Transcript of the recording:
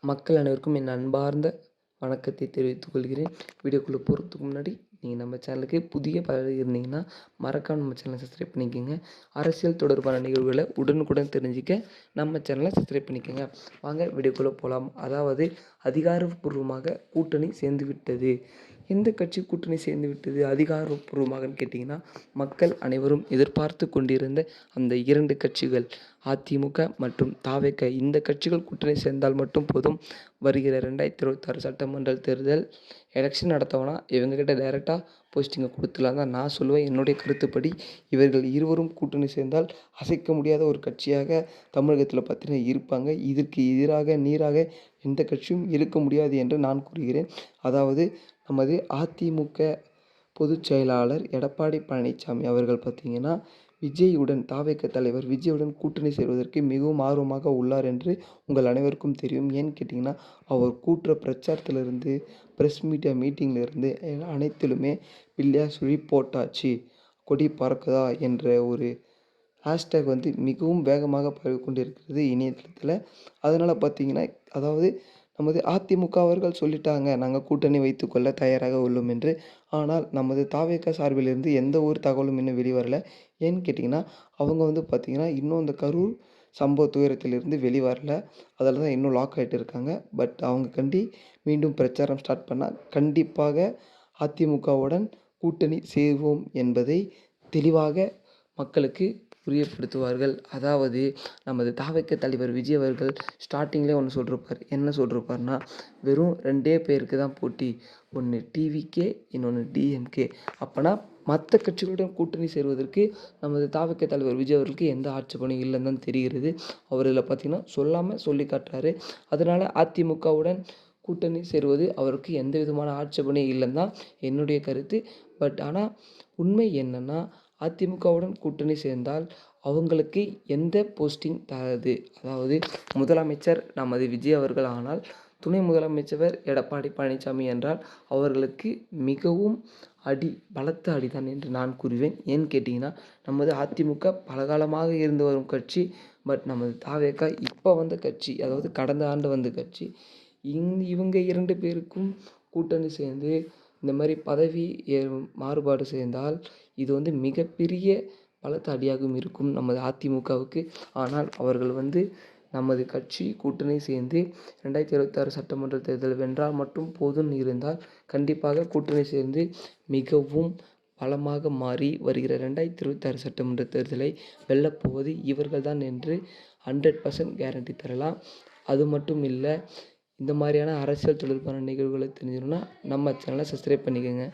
மக்கள் அனைவருக்கும் என் அன்பார்ந்த வணக்கத்தை தெரிவித்துக் கொள்கிறேன். வீடியோக்குள்ளே போகிறதுக்கு முன்னாடி நீங்கள் நம்ம சேனலுக்கு புதிய பலர் இருந்தீங்கன்னா மறக்காம நம்ம சேனலை சப்ஸ்கிரைப் பண்ணிக்கோங்க. அரசியல் தொடர்பான நிகழ்வுகளை உடனுக்குடன் தெரிஞ்சுக்க நம்ம சேனலை சப்ஸ்கிரைப் பண்ணிக்கோங்க. வாங்க வீடியோக்குள்ளே போகலாம். அதாவது அதிகாரப்பூர்வமாக கூட்டணி சேர்ந்து விட்டது. எந்த கட்சி கூட்டணி சேர்ந்து விட்டது அதிகாரப்பூர்வமாகன்னு கேட்டிங்கன்னா, மக்கள் அனைவரும் எதிர்பார்த்து கொண்டிருந்த அந்த 2 கட்சிகள் அதிமுக மற்றும் தாவேக, இந்த கட்சிகள் கூட்டணி சேர்ந்தால் மட்டும் போதும். வருகிற 2026 சட்டமன்ற தேர்தல் எலெக்ஷன் நடத்தவனா இவங்ககிட்ட டைரெக்டாக போஸ்டிங்கை கொடுத்துலாம் தான் நான் சொல்லுவேன். என்னுடைய கருத்துப்படி இவர்கள் இருவரும் கூட்டணி சேர்ந்தால் அசைக்க முடியாத ஒரு கட்சியாக தமிழகத்தில் பார்த்தீங்கன்னா இருப்பாங்க. இதற்கு எதிராக நீராக எந்த கட்சியும் இருக்க முடியாது என்று நான் கூறுகிறேன். அதாவது நமது அதிமுக பொதுச் செயலாளர் எடப்பாடி பழனிசாமி அவர்கள் பார்த்தீங்கன்னா விஜயுடன், தாவேக தலைவர் விஜயுடன் கூட்டணி சேர்வதற்கு மிகவும் ஆர்வமாக உள்ளார் என்று உங்கள் அனைவருக்கும் தெரியும். ஏன்னு கேட்டிங்கன்னா, அவர் கூட்டுற பிரச்சாரத்திலிருந்து, ப்ரெஸ் மீட்டிங்லேருந்து அனைத்திலுமே பிள்ளையார் சுழி போட்டாச்சு, கொடி பறக்குதா என்ற ஒரு ஹேஷ்டேக் மிகவும் வேகமாக பரவி கொண்டிருக்கிறது இணையதளத்தில். அதனால் பார்த்தீங்கன்னா, அதாவது நமது அதிமுக அவர்கள் சொல்லிட்டாங்க, நாங்கள் கூட்டணி வைத்துக்கொள்ள தயாராக உள்ளோம் என்று. ஆனால் நமது தாவேக சார்பிலிருந்து எந்த ஒரு தகவலும் இன்னும் வெளிவரல. ஏன்னு கேட்டிங்கன்னா, அவங்க பார்த்தீங்கன்னா இன்னும் இந்த கரூர் சம்பவ துயரத்திலிருந்து வெளிவரல. அதில் தான் இன்னும் லாக் ஆகிட்டு இருக்காங்க. பட் அவங்க மீண்டும் பிரச்சாரம் ஸ்டார்ட் பண்ணால் கண்டிப்பாக அதிமுகவுடன் கூட்டணி சேர்வோம் என்பதை தெளிவாக மக்களுக்கு புரியப்படுத்துவார்கள். அதாவது நமது தாவேக தலைவர் விஜய் அவர்கள் ஸ்டார்டிங்லேயே ஒன்று சொல்லிருப்பார். என்ன சொல்லிருப்பார்னா, வெறும் 2 பேருக்கு தான் போட்டி, ஒன்று டிவிகே, இன்னொன்று டிஎம்கே. அப்போனா மற்ற கட்சிகளுடன் கூட்டணி சேருவதற்கு நமது தாவேக தலைவர் விஜய் அவர்களுக்கு எந்த ஆட்சேபனையும் இல்லைன்னு தான் தெரிகிறது. அவர் இதில் பார்த்தீங்கன்னா சொல்லாமல் சொல்லி காட்டுறாரு. அதனால் அதிமுகவுடன் கூட்டணி சேருவது அவருக்கு எந்த விதமான ஆட்சேபனையும் இல்லைன்னு தான் என்னுடைய கருத்து. பட் ஆனால் உண்மை என்னென்னா, அதிமுகவுடன் கூட்டணி சேர்ந்தால் அவங்களுக்கு எந்த போஸ்டிங் தராது. அதாவது முதலமைச்சர் நமது விஜய் அவர்கள் ஆனால், துணை முதலமைச்சர் எடப்பாடி பழனிசாமி என்றால் அவர்களுக்கு மிகவும் பலத்த அடிதான் என்று நான் கூறுவேன். ஏன்னு கேட்டிங்கன்னா, நமது அதிமுக பலகாலமாக இருந்து வரும் கட்சி. பட் நமது தாவேக இப்போ வந்த கட்சி, அதாவது கடந்த ஆண்டு வந்த கட்சி. இவங்க 2 பேருக்கும் கூட்டணி சேர்ந்து இந்த மாதிரி பதவி மாறுபாடு சேர்ந்தால் இது மிகப்பெரிய பலத்த அடியாகவும் இருக்கும் நமது அதிமுகவுக்கு. ஆனால் அவர்கள் நமது கட்சி கூட்டணி சேர்ந்து 2026 சட்டமன்ற தேர்தல் வென்றால் மட்டும் போதும்னு இருந்தால் கண்டிப்பாக கூட்டணி சேர்ந்து மிகவும் பலமாக மாறி வருகிற 2026 சட்டமன்ற தேர்தலை வெல்லப்போவது இவர்கள் தான் என்று 100% கேரண்டி தரலாம். அது மட்டும் இல்லை, இந்த மாதிரியான அரசியல் தொடர்பான நிகழ்வுகளை தெரிஞ்சுக்கணுன்னா நம்ம சேனலை சப்ஸ்கிரைப் பண்ணிக்கோங்க.